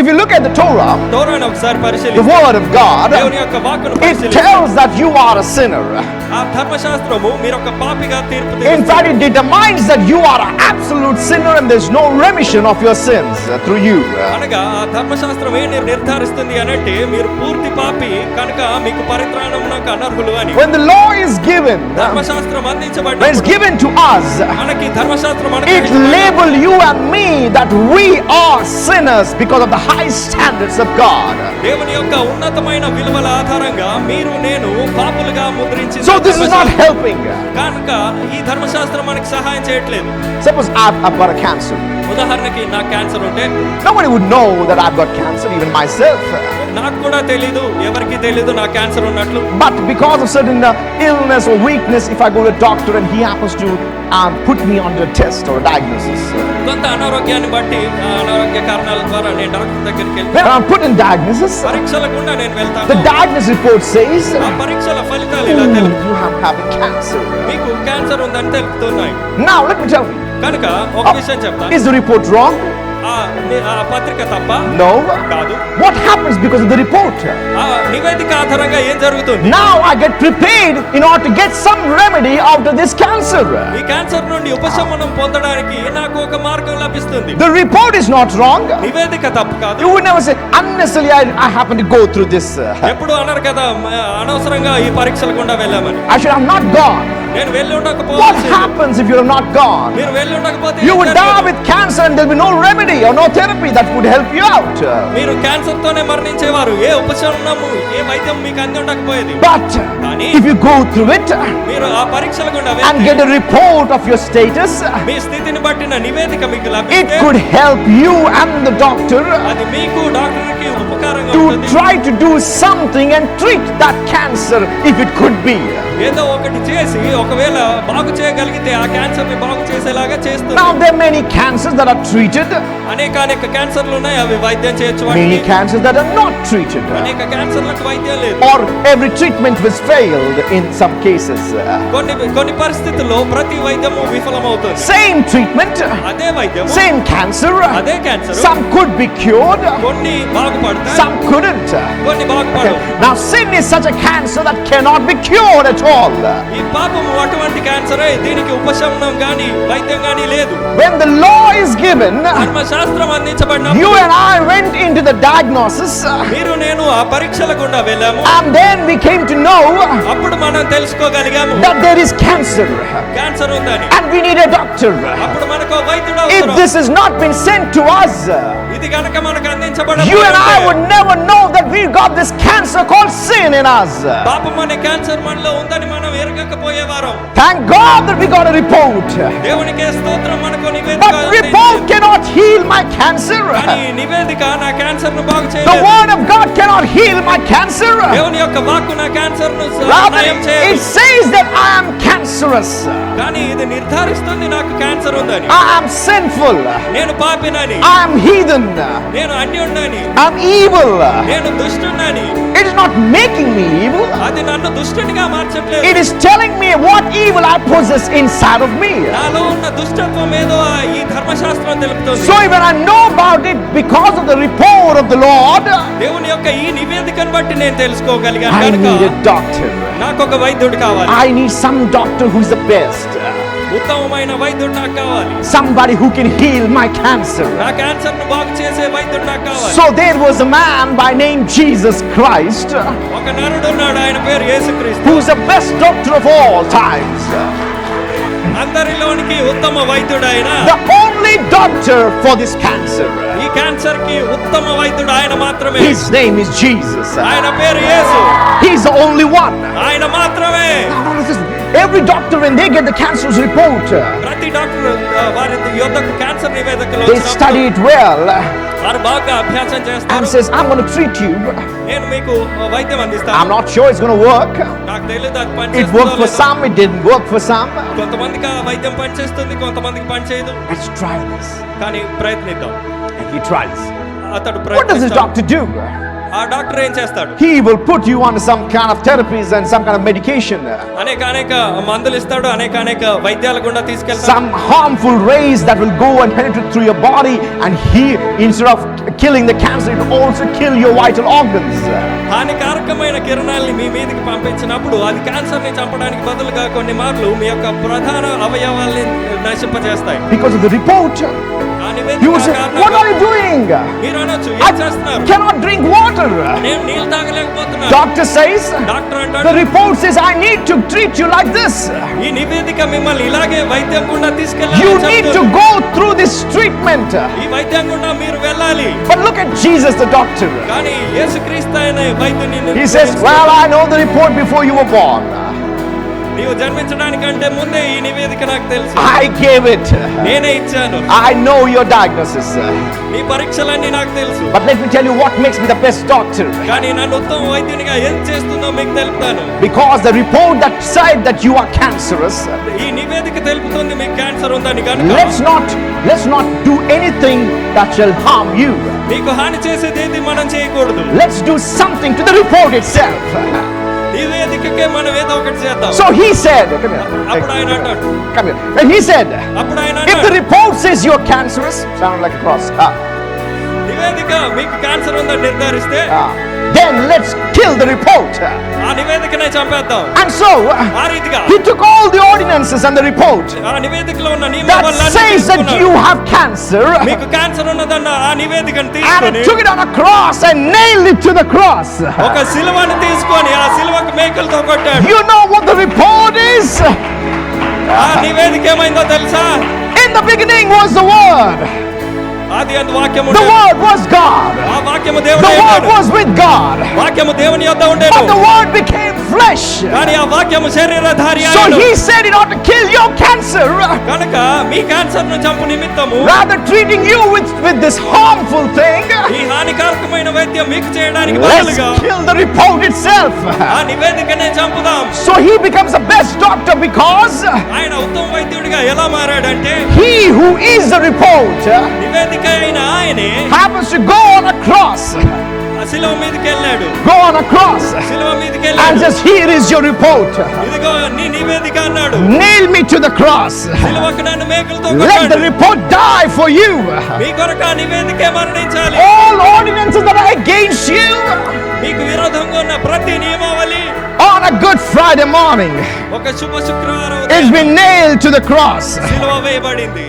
if you look at the Torah, తోరాను ఒకసారి the పరిశీలిస్తే word of God, దేవుని యొక్క వాక్కును it పరిశీలిస్తే tells that you are a sinner. ఆ ధర్మశాస్త్రము మీరు ఒక పాపిగా తీర్పు In తీరుస్తుంది. fact, it determines that you are an absolute sinner and there's no remission of your sins through you. అనగా ఆ ధర్మశాస్త్రం ఏం నిర్ధారిస్తుంది అనంటే మీరు పూర్తి పాపి కనుక మీకు పరిత్రాణమునకు అనర్హులు అని. When the law is given, ధర్మశాస్త్రం when it's అందించబడినప్పుడు given to us, మనకి ధర్మశాస్త్రం it అనుగ్రహించబడినప్పుడు label you and me that we are sinners because of the high standards of God. దేవుని యొక్క ఉన్నతమైన విలువల ఆధారంగా మీరు నేను పాపులుగా ముద్రించింది. So this is not helping. కనుక ఈ ధర్మశాస్త్రం మనకి సహాయం చేయట్లేదు. Suppose I've got a cancer. ఉదాహరణకి నాకు క్యాన్సర్ ఉంటే Nobody would know that I've got cancer, even myself. నాకు కూడా తెలీదు, ఎవరికి తెలీదు నాకు క్యాన్సర్ ఉన్నట్లు. But because of certain illness or weakness, if I go to a doctor and he happens to put me under a test or a diagnosis, కొంత అనారోగ్యాన్ని బట్టి అనారోగ్య కారణాల ద్వారా నేను డాక్టర్ దగ్గరికి వెళ్ళి when I'm put in diagnosis, పరీక్షల గుండా నేను the వెళ్తాను. diagnosis report says, ఆ పరీక్షల ఫలితాలు ఇలా you have having cancer. మీకు క్యాన్సర్ ఉందని తెలుపుతున్నాయి. Now let me tell you, కనుక ఒక విషయం చెప్తా. is the report wrong? ఆ పత్రిక తప్ప No. కాదు. What happens because of the report? ఆ నివేదిక ఆధారంగా ఏం జరుగుతుంది? Now I get prepared in order to get some remedy out of this cancer. ఈ క్యాన్సర్ నుండి ఉపశమనం పొందడానికి నాకు ఒక మార్గం లభిస్తుంది. The report is not wrong. నివేదిక తప్పు కాదు. You would never say, unnecessarily I happen to go through this. ఎప్పుడు అనరు కదా అనవసరంగా ఈ పరీక్షల గుండా వెళ్ళామని. I should have not gone. నేను వెళ్ళి What ఉండకపోతే happens if you have not gone? మీరు వెళ్ళి ఉండకపోతే You ఏం would die జరుగుతుంది? with cancer and there will be no remedy or no therapy that would help you out. మీరు cancer తోనే మరణించేవారు. ఏ ఉపశమనము ఏ వైద్యం మీకు అంది ఉండకపోయేది. But if you go through it మీరు ఆ పరీక్షల గుండా and వెళ్తే get a report of your status, మీ స్థితిని బట్టిన నివేదిక మీకు it లభిస్తే could help you and the doctor అది మీకు డాక్టర్కి ఉపకారంగా to ఉంటుంది. try to do something and treat that cancer if it could be. ఏదో ఒకటి చేసి ఒకవేళ బాగు చేయగలిగితే ఆ క్యాన్సర్ ని బాగు చేసేలాగా చేస్తుంది. Now there are many cancers that are treated, అనేక క్యాన్సర్లు ఉన్నాయి, అవి వైద్యం చేయొచ్చు. many వాటిని cancers that are not treated, అనేక క్యాన్సర్లకు వైద్యం లేదు. or every treatment was failed in some cases. కొన్ని పరిస్థితుల్లో ప్రతి వైద్యము విఫలమవుతుంది. Same treatment, అదే వైద్యము same cancer, అదే cancer some could be cured, కొన్ని బాగుపడతాయి, some couldn't. కొన్ని బాగుపడవు. Now sin is such a cancer that cannot be cured at all. ఈ పాపము అటువంటి క్యాన్సరే, దీనికి ఉపశమనం గాని వైద్యం గాని లేదు. When the law is given, ధర్మశాస్త్రం అందించబడిన you and I went into the diagnosis, మీరు నేను ఆ పరీక్షల గుండా వెళ్ళాము. and then we came to know అప్పుడు మనం తెలుసుకోగలిగాము that there is cancer cancer ఉందని. and we need a doctor. అప్పుడు మనకు వైద్యుడు If అవసరం. this has not been sent to us, ఇది గనక మనకు you and I అందించబడకపోతే would never know that we got this cancer called sin in us. పాపం అనే క్యాన్సర్ మనలో ఉందని మనం ఎరగకపోయేవారం. Thank God that we got a report. దేవునికి స్తోత్రం, మనకు నివేదిక But report అందించింది. cannot heal my cancer. కానీ నివేదిక నా క్యాన్సర్ ను బాగు The చేయలేదు. word of God cannot heal my cancer. దేవుని యొక్క వాక్కు నా క్యాన్సర్ ను Rather, నయం it చేయదు. says that I am cancerous. కానీ ఇది నిర్ధారిస్తుంది నాకు క్యాన్సర్ ఉందని. I am sinful. నేను పాపినని, I am heathen. నేను అన్యుణ్ణని, I am evil. నేను దుష్టుణ్ణని. It is not making me evil. అది నన్ను దుష్టునిగా మార్చట్లేదు. It is telling me what evil I possess inside of me. నాలో ఉన్న దుష్టత్వం ఏదో ఈ ధర్మశాస్త్రం తెలుపుతుంది. So when I know about it because of the report of the Lord, దేవుని యొక్క ఈ నివేదికను బట్టి నేను తెలుసుకోగలిగాను I కనుక need a doctor. నాకు ఒక వైద్యుడు కావాలి. I need some doctor who is the best. ఉత్తమమైన వైద్యుడు నాకు కావాలి. Somebody who can heal my cancer. నా క్యాన్సర్ ను బాగు చేసే వైద్యుడు నాకు కావాలి. So there was a man by name Jesus Christ, ఒక నరుడు ఉన్నాడు, ఆయన పేరు యేసుక్రీస్తు. who is the best doctor of all times. అందరిలోనికి ఉత్తమ వైద్యుడు ఆయన. The only doctor for this cancer. ఈ క్యాన్సర్ కి ఉత్తమ వైద్యుడు ఆయన మాత్రమే. His name is Jesus. ఆయన పేరు యేసు. He's the only one. ఆయన మాత్రమే. Every doctor, when they get the cancer's report, ప్రతి డాక్టర్ వారి యొద్దకు క్యాన్సర్ నివేదికలో they study it well వారు బాగా అభ్యాసం and చేస్తారు. says, I'm going to treat you. నేను మీకు వైద్యం I'm అందిస్తాను. not sure it's going to work. నాకు తెలియదు అది It పనిచేస్తుందో worked for లేదో. some, it didn't work for some. కొంతమందికి ఆ వైద్యం పనిచేస్తుంది, కొంతమందికి పనిచేయదు. Let's try this. కానీ ప్రయత్నిద్దాం. And he tries. అతడు What does this ప్రయత్నిస్తాడు. doctor do? ఆ డాక్టర్ ఏం చేస్తాడు? He will put you on some kind of therapies and some kind of medication. అనేక మందులు ఇస్తాడు, అనేక వైద్యాల గుండా తీసుకెళ్తాడు. Some harmful rays that will go and penetrate through your body, and he, instead of killing the cancer, it will also kill your vital organs. హానికారకమైన కిరణాలని మీ మీదకి పంపించినప్పుడు అది cancer ని చంపడానికి బదులుగా కొన్ని మార్లు మీ యొక్క ప్రధాన అవయవాల్ని నశింపజేస్తాయి. Because of the report, ఆ నివేదిక you will say, కారణంగా what are you doing? మీరు అనొచ్చు, I ఏం చేస్తున్నారు? cannot drink water. నేను నీళ్ళు తాగలేకపోతున్నాను. Doctor says, డాక్టర్ the అంటాడు, report says, I need to treat you like this. ఈ నివేదిక మిమ్మల్ని ఇలాగే వైద్యం గుండా You తీసుకెళ్ళాలి need to చెప్తుంది. go through this treatment. ఈ వైద్యం గుండా మీరు వెళ్ళాలి. But look at Jesus, the doctor. కానీ యేసుక్రీస్తు అయిన వైద్యుని He says, well, I know the report before you were born. నీవు జన్మించడానికంటే ముందే ఈ నివేదిక నాకు తెలుసు. I gave it. నేనే ఇచ్చాను. I know your diagnosis. నీ పరీక్షలన్నీ నాకు తెలుసు. But let me tell you what makes me the best doctor. కానీ నన్ను ఉత్తమ వైద్యునిగా ఏం చేస్తుందో మీకు తెలుపుతాను. Because the report that said that you are cancerous, ఈ నివేదిక తెలుపుతుంది మీకు క్యాన్సర్ ఉందని కనుక let's not do anything that shall harm you. మీకు హాని చేసేది ఏది మనం చేయకూడదు. Let's do something to the report itself. నివేదికకే మనం ఏదో ఒకటి చేద్దాం. So he said, come here. అప్పుడు ఆయన అంటాడు, Come here. And he said, అప్పుడు ఆయన if the అంటాడు, report says you're cancerous, sound like a cross. నివేదిక మీకు క్యాన్సర్ ఉందని నిర్ధారిస్తే Then let's kill the report. ఆ నివేదికనే చంపేద్దాం. And so ఆ రీతిగా he took all the ordinances and the report ఆ నివేదికలో ఉన్న that నియమావళిని says that తీసుకున్నాడు. you have cancer మీకు క్యాన్సర్ ఉన్నదన్న ఆ నివేదికను and తీసుకొని took it on a cross and nailed it to the cross. ఒక సిలువను తీసుకొని ఆ సిలువకు మేకలతో కొట్టాడు. You know what the report is? ఆ నివేదిక ఏమైందో తెలుసా? In the beginning was the Word. ఆది అందు వాక్యము The ఉండెను. Word was God. ఆ వాక్యము The దేవుడే Word ఉన్నాడు. was with God. వాక్యము దేవుని యొద్ద ఉండెను. But the Word became flesh. కానీ ఆ వాక్యము శరీరధారి So అయ్యెను. he said in order to kill your cancer, కనుక మీ క్యాన్సర్ ను చంపు నిమిత్తము rather treating you with this harmful thing, ఈ హానికారకమైన వైద్యం మీకు చేయడానికి let's బదులుగా kill the report itself. ఆ నివేదికనే చంపుదాం. So he becomes the best doctor because ఆయన ఉత్తమ వైద్యుడిగా ఎలా మారాడంటే he who is the report నివేదిక అయిన ఆయనే happens to go on a cross. ఆ శిలువ మీదకి వెళ్ళాడు. Go on a cross శిలువ మీదకి and వెళ్ళాడు. says, here is your report. ఇదిగో నీ నివేదిక అన్నాడు. Nail me to the cross. శిలువకు నన్ను మేకులతో Let the కొట్టాడు. report die for you. మీ కొరకు ఆ నివేదికే మరణించాలి. All ordinances that are against you మీకు విరోధంగా ఉన్న ప్రతి నియమావళి on a Good Friday morning, ఒక శుభ శుక్రవారం it's been nailed to the cross. శిలువ వేయబడింది.